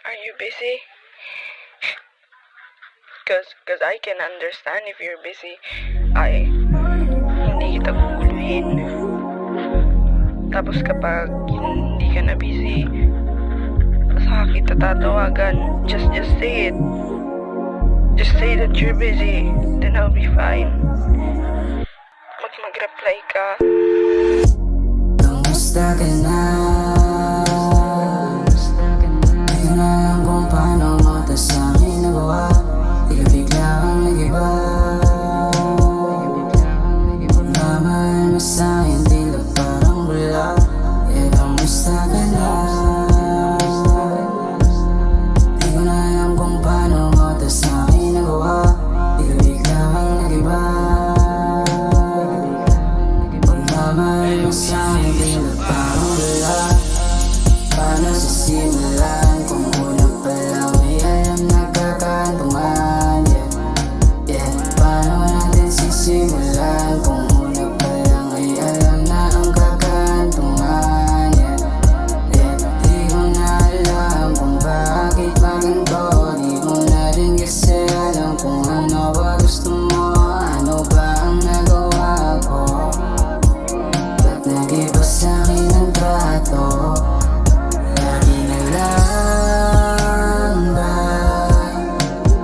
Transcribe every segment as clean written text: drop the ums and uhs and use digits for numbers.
Are you busy? Cause I can understand if you're busy. Hindi kita guguluhin. Tapos kapag hindi ka na busy, saka kita tatawagan. Just say it. Just say that you're busy. Then I'll be fine. Mag-reply ka. Kamusta ka na? Di ko na alam kung paano mo tas sa akin nagawa. Di ka biglang nag-iba. Pagmamahal mo sa'kin tila parang bula. Kamusta ka na? Di ko na alam kung paano mo tas sa akin nagawa. Di ka biglang nag-iba. Pagmamahal mo sa'kin tila parang bula. Paano sisimulan kung una pa lang may alam na kakantungan? Yeah. Paano natin sisimulan kung una pa lang ay alam na ang kakantungan? Yeah. Di ko na alam kung bakit maganto. Di ko na rin kasi alam kung ano ba gusto mo. Ano ba ang nagawa ko? Ba't nag-iba sa'kin ang trato? Lagi na lang ba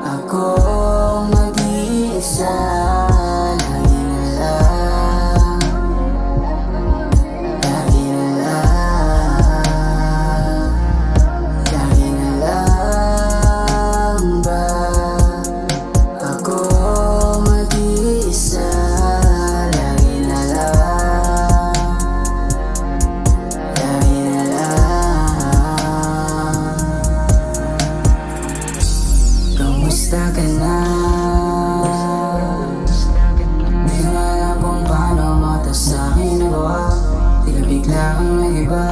ako mag-iisa? Lagi na lang. Lagi na lang. Lagi na lang ba ako mag-iisa? Lagi na lang. Lagi na lang. Kamusta ka na? Di ko na alam kung paano mo tas sa akin nagawa. Di ka biglang nag-iba.